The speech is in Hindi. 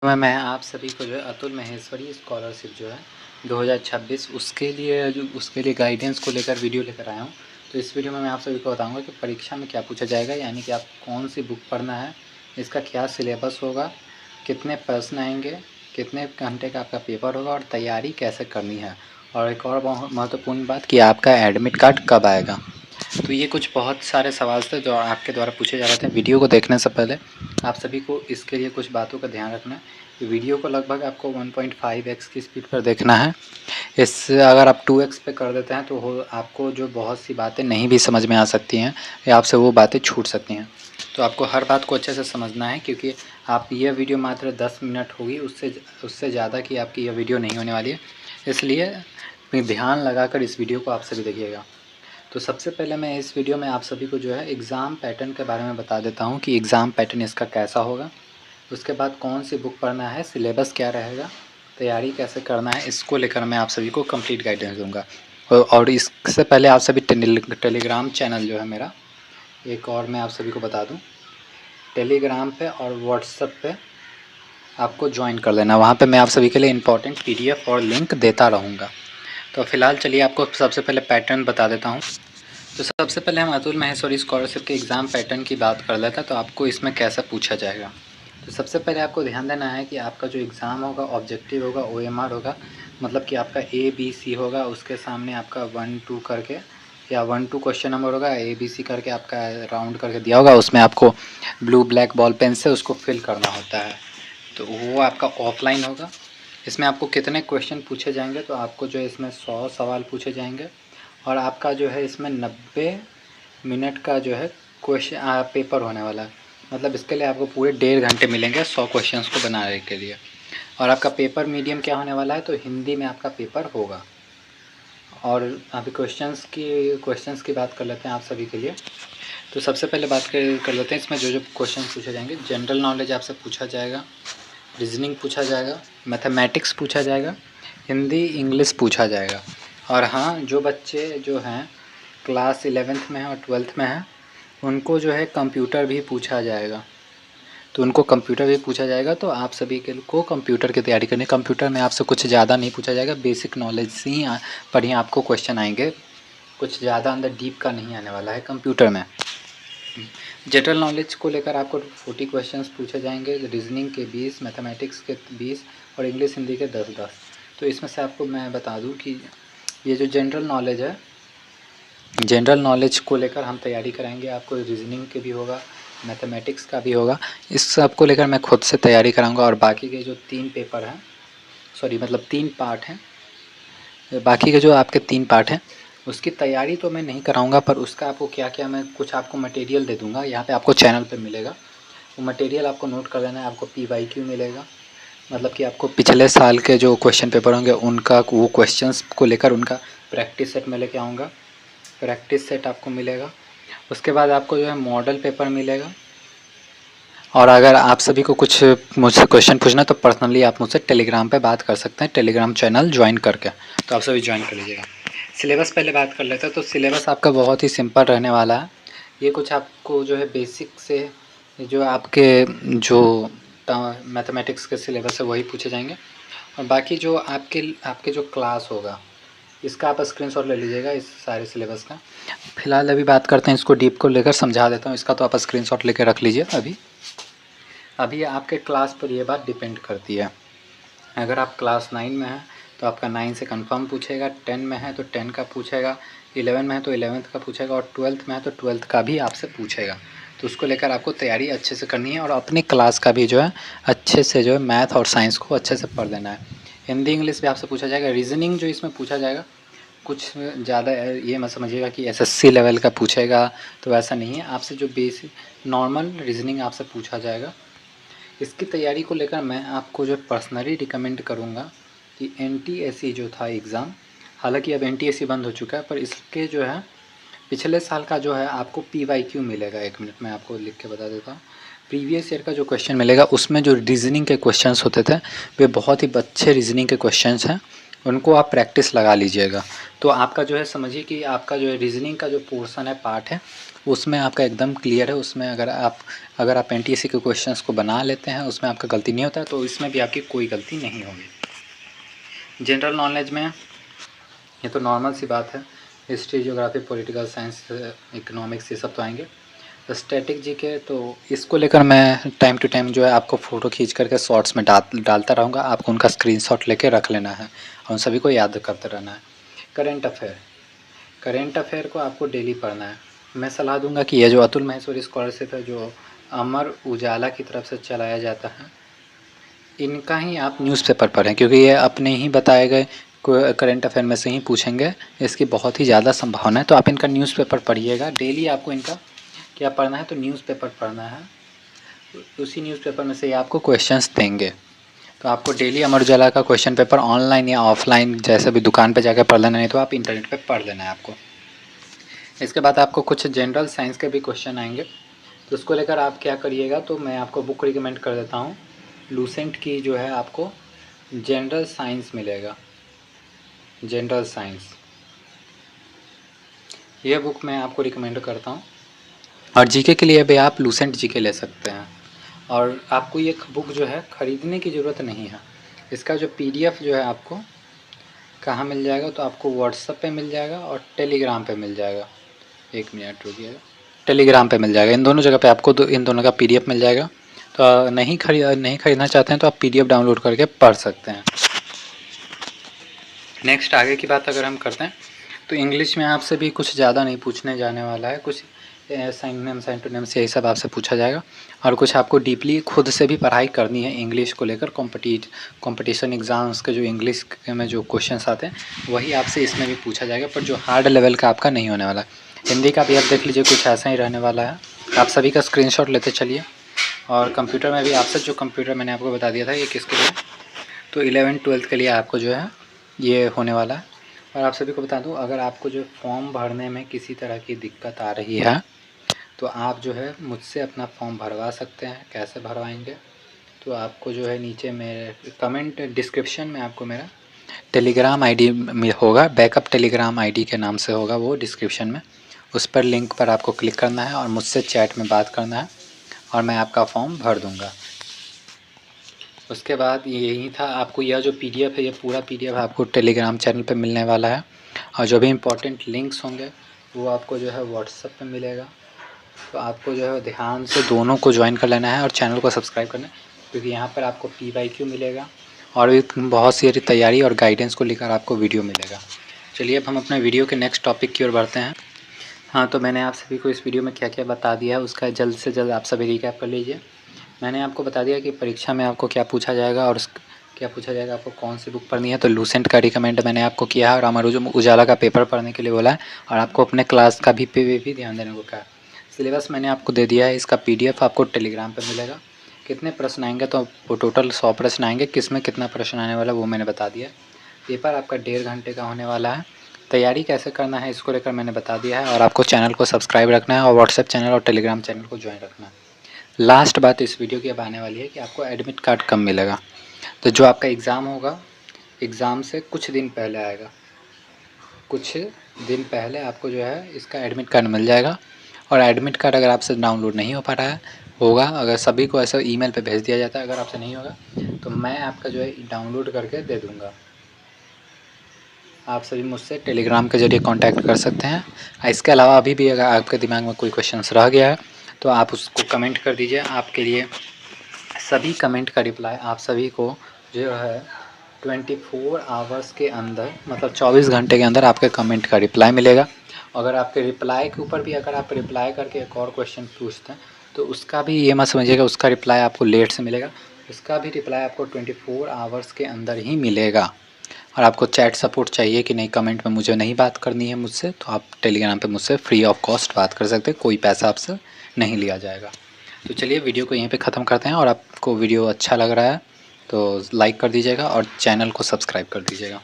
मैं आप सभी को जो है अतुल महेश्वरी स्कॉलरशिप जो है 2026 उसके लिए गाइडेंस को लेकर वीडियो लेकर आया हूँ। तो इस वीडियो में मैं आप सभी को बताऊंगा कि परीक्षा में क्या पूछा जाएगा, यानी कि आप कौन सी बुक पढ़ना है, इसका क्या सिलेबस होगा, कितने प्रश्न आएंगे, कितने घंटे का आपका पेपर होगा और तैयारी कैसे करनी है। और एक और बहुत महत्वपूर्ण बात कि आपका एडमिट कार्ड कब आएगा। तो ये कुछ बहुत सारे सवाल थे जो आपके द्वारा पूछे जा रहे थे। वीडियो को देखने से पहले आप सभी को इसके लिए कुछ बातों का ध्यान रखना है कि वीडियो को लगभग आपको 1.5x की स्पीड पर देखना है। इससे अगर आप 2x पे कर देते हैं तो आपको जो बहुत सी बातें नहीं भी समझ में आ सकती हैं या आपसे वो बातें छूट सकती हैं। तो आपको हर बात को अच्छे से समझना है, क्योंकि आप यह वीडियो मात्र 10 मिनट होगी, उससे ज़्यादा की आपकी यह वीडियो नहीं होने वाली है। इसलिए ध्यान लगाकर इस वीडियो को आप सभी देखिएगा। तो सबसे पहले मैं इस वीडियो में आप सभी को जो है एग्ज़ाम पैटर्न के बारे में बता देता हूँ कि एग्ज़ाम पैटर्न इसका कैसा होगा। उसके बाद कौन सी बुक पढ़ना है, सिलेबस क्या रहेगा, तैयारी कैसे करना है, इसको लेकर मैं आप सभी को कंप्लीट गाइडेंस दूंगा। और इससे पहले आप सभी टेलीग्राम चैनल जो है मेरा, एक और मैं आप सभी को बता दूं, टेलीग्राम पे और व्हाट्सएप पे आपको ज्वाइन कर लेना। वहाँ पे मैं आप सभी के लिए इम्पोर्टेंट PDF और लिंक देता रहूँगा। तो फ़िलहाल चलिए आपको सबसे पहले पैटर्न बता देता हूँ। तो सबसे पहले हम अतुल महेश्वरी स्कॉलरशिप के एग्ज़ाम पैटर्न की बात कर लेते हैं। तो आपको इसमें कैसा पूछा जाएगा। तो सबसे पहले आपको ध्यान देना है कि आपका जो एग्ज़ाम होगा ऑब्जेक्टिव होगा, OMR होगा, मतलब कि आपका ABC होगा, उसके सामने आपका 1-2 करके या 1-2 क्वेश्चन नंबर होगा, ABC करके आपका राउंड करके दिया होगा, उसमें आपको ब्लू ब्लैक बॉल पेन से उसको फिल करना होता है। तो वो आपका ऑफलाइन होगा। इसमें आपको कितने क्वेश्चन पूछे जाएंगे, तो आपको जो है इसमें 100 सवाल पूछे जाएंगे और आपका जो है इसमें 90 मिनट का जो है क्वेश्चन पेपर होने वाला है। मतलब इसके लिए आपको पूरे 1.5 घंटे मिलेंगे 100 क्वेश्चंस को बनाने के लिए। और आपका पेपर मीडियम क्या होने वाला है, तो हिंदी में आपका पेपर होगा। और अभी क्वेश्चंस की बात कर लेते हैं आप सभी के लिए। तो सबसे पहले बात कर लेते हैं इसमें जो क्वेश्चन पूछे जाएंगे। जनरल नॉलेज आपसे पूछा जाएगा, रीजनिंग पूछा जाएगा, मैथमेटिक्स पूछा जाएगा, हिंदी इंग्लिश पूछा जाएगा। और हाँ, जो बच्चे जो हैं क्लास 11th में हैं और 12th में हैं, उनको जो है कंप्यूटर भी पूछा जाएगा। तो उनको कंप्यूटर भी पूछा जाएगा। तो आप सभी के को कंप्यूटर की तैयारी करनी। कंप्यूटर में आपसे कुछ ज़्यादा नहीं पूछा जाएगा, बेसिक नॉलेज से ही पर ही आपको क्वेश्चन आएंगे, कुछ ज़्यादा अंदर डीप का नहीं आने वाला है कंप्यूटर में। जनरल नॉलेज को लेकर आपको 40 क्वेश्चंस पूछे जाएंगे, रीजनिंग के 20, मैथमेटिक्स के 20 और इंग्लिश हिंदी के 10-10। तो इसमें से आपको मैं बता दूं कि ये जो जनरल नॉलेज है, जनरल नॉलेज को लेकर हम तैयारी कराएंगे। आपको रीजनिंग के भी होगा, मैथमेटिक्स का भी होगा, इस सब को लेकर मैं खुद से तैयारी कराऊंगा। और बाकी के जो 3 पेपर हैं, सॉरी मतलब 3 पार्ट हैं, बाकी के जो आपके 3 पार्ट हैं उसकी तैयारी तो मैं नहीं कराऊंगा, पर उसका आपको क्या क्या मैं कुछ आपको मटेरियल दे दूंगा। यहाँ पे आपको चैनल पे मिलेगा, वो मटेरियल आपको नोट कर लेना है। आपको PYQ मिलेगा, मतलब कि आपको पिछले साल के जो क्वेश्चन पेपर होंगे उनका वो क्वेश्चंस को लेकर उनका प्रैक्टिस सेट में लेके आऊँगा, प्रैक्टिस सेट आपको मिलेगा। उसके बाद आपको जो है मॉडल पेपर मिलेगा। और अगर आप सभी को कुछ मुझसे क्वेश्चन पूछना तो पर्सनली आप मुझसे टेलीग्राम पे बात कर सकते हैं, टेलीग्राम चैनल ज्वाइन करके। तो आप सभी ज्वाइन कर लीजिएगा। सिलेबस पहले बात कर लेते हैं। तो सिलेबस आपका बहुत ही सिंपल रहने वाला है। ये कुछ आपको जो है बेसिक से जो आपके जो मैथमेटिक्स के सिलेबस है वही पूछे जाएंगे। और बाकी जो आपके जो क्लास होगा इसका आप स्क्रीनशॉट ले लीजिएगा, इस सारे सिलेबस का। फिलहाल अभी बात करते हैं इसको डीप को लेकर, समझा देता हूँ इसका। तो आप स्क्रीनशॉट लेकर रख लीजिए। अभी आपके क्लास पर ये बात डिपेंड करती है। अगर आप क्लास 9 में हैं तो आपका 9 से कंफर्म पूछेगा, 10 में है तो 10 का पूछेगा, 11 में है तो 11th का पूछेगा और 12th में है तो 12th का भी आपसे पूछेगा। तो उसको लेकर आपको तैयारी अच्छे से करनी है और अपनी क्लास का भी जो है अच्छे से जो है मैथ और साइंस को अच्छे से पढ़ लेना है। हिंदी इंग्लिश भी आपसे पूछा जाएगा। रीजनिंग जो इसमें पूछा जाएगा कुछ ज़्यादा ये मत समझिएगा कि SSC लेवल का पूछेगा, तो वैसा नहीं है। आपसे जो बेसिक नॉर्मल रीजनिंग आपसे पूछा जाएगा। इसकी तैयारी को लेकर मैं आपको जो पर्सनली रिकमेंड करूँगा कि NTSE जो था एग्ज़ाम, हालांकि अब NTSE बंद हो चुका है, पर इसके जो है पिछले साल का जो है आपको PYQ मिलेगा। 1 मिनट में आपको लिख के बता देता हूँ। प्रीवियस ईयर का जो क्वेश्चन मिलेगा उसमें जो रीजनिंग के क्वेश्चंस होते थे वे बहुत ही अच्छे रीजनिंग के क्वेश्चंस हैं, उनको आप प्रैक्टिस लगा लीजिएगा। तो आपका जो है समझिए कि आपका जो है रीजनिंग का जो पोर्शन है, पार्ट है, उसमें आपका एकदम क्लियर है। उसमें अगर आप एनटीएससी के क्वेश्चंस को बना लेते हैं, उसमें आपका गलती नहीं होता है, तो इसमें भी आपकी कोई गलती नहीं होगी। जनरल नॉलेज में ये तो नॉर्मल सी बात है, history, geography, political science, economics, ये सब तो आएंगे। स्टैटिक जीके तो इसको लेकर मैं टाइम टू टाइम जो है आपको फ़ोटो खींच करके शॉर्ट्स में डालता रहूँगा। आपको उनका स्क्रीनशॉट लेके रख लेना है और उन सभी को याद करते रहना है। करेंट अफेयर को आपको डेली पढ़ना है। मैं सलाह दूंगा कि यह जो अतुल महेश्वरी स्कॉलरशिप है, जो अमर उजाला की तरफ से चलाया जाता है, इनका ही आप न्यूज़पेपर पढ़ें, क्योंकि ये अपने ही बताए गए करंट अफेयर में से ही पूछेंगे। इसकी बहुत ही ज़्यादा संभावना है। तो आप इनका न्यूज़पेपर पढ़िएगा डेली। आपको इनका क्या पढ़ना है, तो न्यूज़पेपर पढ़ना है। उसी न्यूज़पेपर में से आपको क्वेश्चंस देंगे। तो आपको डेली अमर उजाला का क्वेश्चन पेपर ऑनलाइन या ऑफलाइन जैसे भी दुकान पे जाकर पढ़ लेना, नहीं तो आप इंटरनेट पे पढ़ लेना है आपको। इसके बाद आपको कुछ जनरल साइंस के भी क्वेश्चन आएंगे, तो उसको लेकर आप क्या करिएगा, तो मैं आपको बुक रिकमेंड कर देता हूँ। लूसेंट की जो है आपको जनरल साइंस मिलेगा, जनरल साइंस, ये बुक मैं आपको रिकमेंड करता हूँ। और जीके के लिए भी आप लूसेंट जीके ले सकते हैं। और आपको ये बुक जो है ख़रीदने की ज़रूरत नहीं है। इसका जो पीडीएफ जो है आपको कहाँ मिल जाएगा, तो आपको व्हाट्सएप पे मिल जाएगा और टेलीग्राम पे मिल जाएगा। 1 मिनट रुकिएगा, टेलीग्राम पे मिल जाएगा। इन दोनों जगह पे आपको इन दोनों का पीडीएफ मिल जाएगा। तो नहीं खरीदना चाहते हैं तो आप पीडीएफ डाउनलोड करके पढ़ सकते हैं। नेक्स्ट आगे की बात अगर हम करते हैं, तो इंग्लिश में आपसे भी कुछ ज़्यादा नहीं पूछने जाने वाला है। कुछ सिनोनिम्स, एंटोनिम्स, यही सब आपसे पूछा जाएगा। और कुछ आपको डीपली खुद से भी पढ़ाई करनी है इंग्लिश को लेकर। कंपटीशन एग्ज़ाम्स के जो इंग्लिश में जो क्वेश्चंस आते हैं, वही आपसे इसमें भी पूछा जाएगा, पर जो हार्ड लेवल का आपका नहीं होने वाला। हिंदी का भी आप देख लीजिए, कुछ ऐसा ही रहने वाला है। आप सभी का स्क्रीनशॉट लेते चलिए। और कंप्यूटर में भी आपसे जो कंप्यूटर मैंने आपको बता दिया था, ये किसके लिए, तो 11th-12th के लिए आपको जो है ये होने वाला है। और आप सभी को बता दूं, अगर आपको जो फॉर्म भरने में किसी तरह की दिक्कत आ रही है, तो आप जो है मुझसे अपना फॉर्म भरवा सकते हैं। कैसे भरवाएंगे, तो आपको जो है नीचे मेरे कमेंट डिस्क्रिप्शन में आपको मेरा टेलीग्राम आईडी होगा, बैकअप टेलीग्राम आईडी के नाम से होगा वो डिस्क्रिप्शन में। उस पर लिंक पर आपको क्लिक करना है और मुझसे चैट में बात करना है, और मैं आपका फॉर्म भर दूँगा। उसके बाद यही था, आपको यह जो पीडीएफ है, ये पूरा पीडीएफ आपको टेलीग्राम चैनल पे मिलने वाला है। और जो भी इम्पोर्टेंट लिंक्स होंगे वो आपको जो है व्हाट्सएप पे मिलेगा। तो आपको जो है ध्यान से दोनों को ज्वाइन कर लेना है और चैनल को सब्सक्राइब करना है, क्योंकि यहाँ पर आपको PYQ मिलेगा और भी बहुत सी तैयारी और गाइडेंस को लेकर आपको वीडियो मिलेगा। चलिए अब हम अपने वीडियो के नेक्स्ट टॉपिक की ओर बढ़ते हैं। हाँ, तो मैंने आप सभी को इस वीडियो में क्या क्या बता दिया है, उसका जल्द से जल्द आप सभी रिकैप कर लीजिए। मैंने आपको बता दिया कि परीक्षा में आपको क्या पूछा जाएगा और क्या पूछा जाएगा, आपको कौन सी बुक पढ़नी है। तो लूसेंट का रिकमेंड मैंने आपको किया है और अमर उजाला का पेपर पढ़ने के लिए बोला है। और आपको अपने क्लास का भी पे भी ध्यान देने को कहा। सिलेबस मैंने आपको दे दिया है, इसका PDF आपको टेलीग्राम पर मिलेगा। कितने प्रश्न आएंगे, तो वो टोटल 100 प्रश्न आएंगे। किस में कितना प्रश्न आने वाला वो मैंने बता दिया। पेपर आपका 1.5 घंटे का होने वाला है। तैयारी कैसे करना है इसको लेकर मैंने बता दिया है। और आपको चैनल को सब्सक्राइब रखना है और व्हाट्सएप चैनल और टेलीग्राम चैनल को ज्वाइन रखना है। लास्ट बात इस वीडियो की अब आने वाली है कि आपको एडमिट कार्ड कब मिलेगा। तो जो आपका एग्ज़ाम होगा, एग्ज़ाम से कुछ दिन पहले आएगा, कुछ दिन पहले आपको जो है इसका एडमिट कार्ड मिल जाएगा। और एडमिट कार्ड अगर आपसे डाउनलोड नहीं हो पा रहा है, होगा, अगर सभी को ऐसा ईमेल पे भेज दिया जाता है, अगर आपसे नहीं होगा तो मैं आपका जो है डाउनलोड करके दे दूँगा। आप सभी मुझसे टेलीग्राम के ज़रिए कांटेक्ट कर सकते हैं। इसके अलावा अभी भी अगर आपके दिमाग में कोई क्वेश्चंस रह गया है तो आप उसको कमेंट कर दीजिए। आपके लिए सभी कमेंट का रिप्लाई आप सभी को जो है 24 आवर्स के अंदर, मतलब 24 घंटे के अंदर आपके कमेंट का रिप्लाई मिलेगा। अगर आपके रिप्लाई के ऊपर भी अगर आप रिप्लाई करके एक और क्वेश्चन पूछते हैं तो उसका भी ये मत समझिएगा उसका रिप्लाई आपको लेट से मिलेगा। उसका भी रिप्लाई आपको 24 आवर्स के अंदर ही मिलेगा। और आपको चैट सपोर्ट चाहिए कि नहीं, कमेंट में मुझे नहीं बात करनी है मुझसे, तो आप टेलीग्राम पे मुझसे फ्री ऑफ कॉस्ट बात कर सकते हैं। कोई पैसा आपसे नहीं लिया जाएगा। तो चलिए वीडियो को यहीं पे ख़त्म करते हैं। और आपको वीडियो अच्छा लग रहा है तो लाइक कर दीजिएगा और चैनल को सब्सक्राइब कर दीजिएगा।